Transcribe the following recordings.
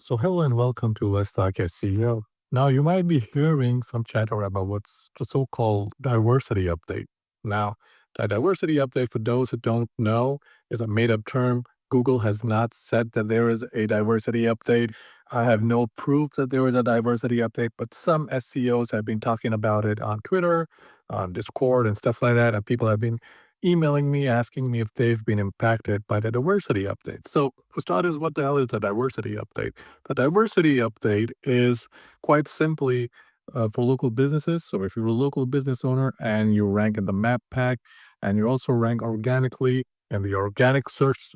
So hello and welcome to Let's Talk SEO. Now you might be hearing some chatter about what's the so-called diversity update. Now, the diversity update, for those who don't know, is a made-up term. Google has not said that there is a diversity update. I have no proof that there is a diversity update, but some SEOs have been talking about it on Twitter, on Discord, and stuff like that. And people have been emailing me asking me if they've been impacted by the diversity update. So, for starters, what the hell is the diversity update? The diversity update is quite simply for local businesses. So, if you're a local business owner and you rank in the map pack and you also rank organically in the organic search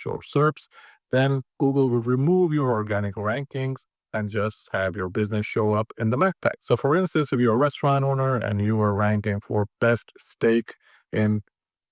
or SERPs, then Google will remove your organic rankings and just have your business show up in the map pack. So, for instance, if you're a restaurant owner and you are ranking for best steak in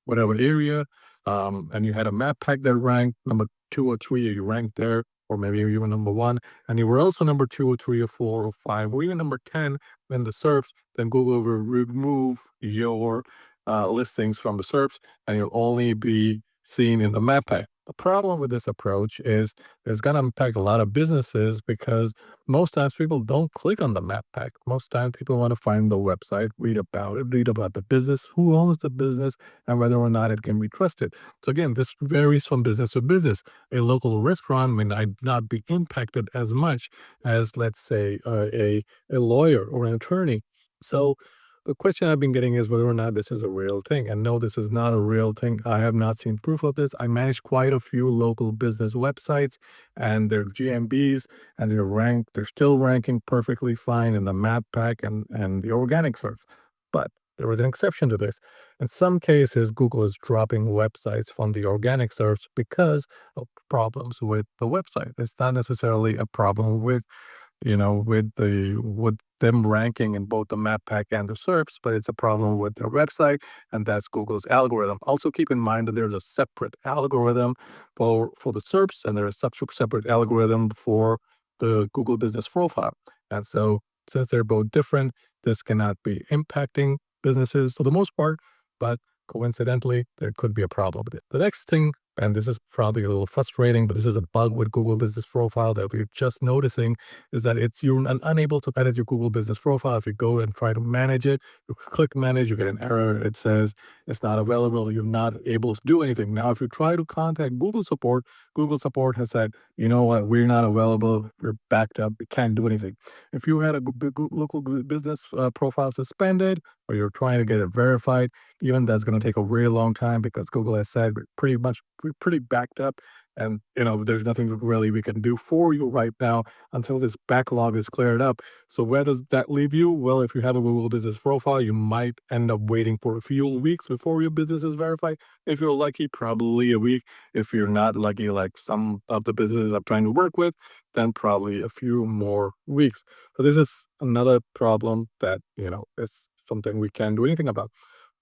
whatever area, and you had a map pack that ranked number 2 or 3, or you ranked there, or maybe you were number 1, and you were also number 2 or 3 or 4 or 5, or even number 10 in the SERPs, then Google will remove your listings from the SERPs, and you'll only be seen in the map pack. The problem with this approach is it's going to impact a lot of businesses because most times people don't click on the map pack. Most times people want to find the website, read about it, read about the business, who owns the business, and whether or not it can be trusted. So again, this varies from business to business. A local restaurant may not be impacted as much as, let's say, a lawyer or an attorney. So the question I've been getting is whether or not this is a real thing. And no, this is not a real thing. I have not seen proof of this. I manage quite a few local business websites and their GMBs, and they're still ranking perfectly fine in the map pack and the organic search. But there was an exception to this. In some cases, Google is dropping websites from the organic search because of problems with the website. It's not necessarily a problem with with them ranking in both the map pack and the SERPs, but it's a problem with their website, and that's Google's algorithm. Also, keep in mind that there's a separate algorithm for the SERPs, and there's a separate algorithm for the Google Business Profile. And so, since they're both different, this cannot be impacting businesses for the most part, but coincidentally, there could be a problem with it. The next thing, and this is probably a little frustrating, but this is a bug with Google Business Profile that we're just noticing, is that you're unable to edit your Google Business Profile. If you go and try to manage it, you click manage, you get an error. It says it's not available. You're not able to do anything. Now, if you try to contact Google support has said, you know what, we're not available. We're backed up. We can't do anything. If you had a local business profile suspended, or you're trying to get it verified, even that's going to take a really long time because Google has said we're pretty backed up, and there's nothing really we can do for you right now until this backlog is cleared up. So where does that leave you? Well, if you have a Google Business Profile, you might end up waiting for a few weeks before your business is verified. If you're lucky, probably a week. If you're not lucky, like some of the businesses I'm trying to work with, then probably a few more weeks. So this is another problem that is something we can't do anything about.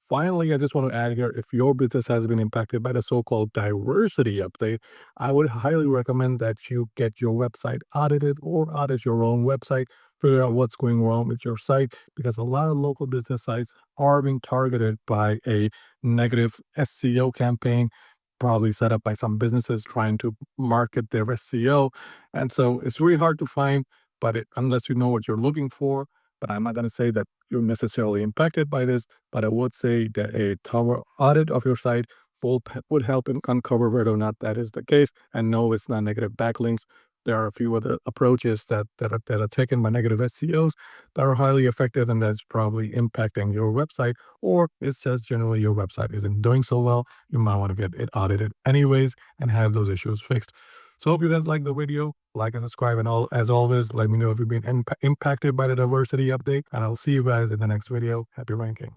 Finally, I just want to add here, if your business has been impacted by the so-called diversity update, I would highly recommend that you get your website audited or audit your own website, figure out what's going wrong with your site, because a lot of local business sites are being targeted by a negative SEO campaign, probably set up by some businesses trying to market their SEO. And so it's really hard to find, but unless you know what you're looking for, but I'm not going to say that you're necessarily impacted by this, but I would say that a thorough audit of your site would help uncover whether or not that is the case. And no, it's not negative backlinks. There are a few other approaches that are taken by negative SEOs that are highly effective, and that's probably impacting your website, or it says generally your website isn't doing so well. You might want to get it audited anyways and have those issues fixed. So hope you guys like the video. Like and subscribe, and as always, let me know if you've been impacted by the diversity update, and I'll see you guys in the next video. Happy ranking.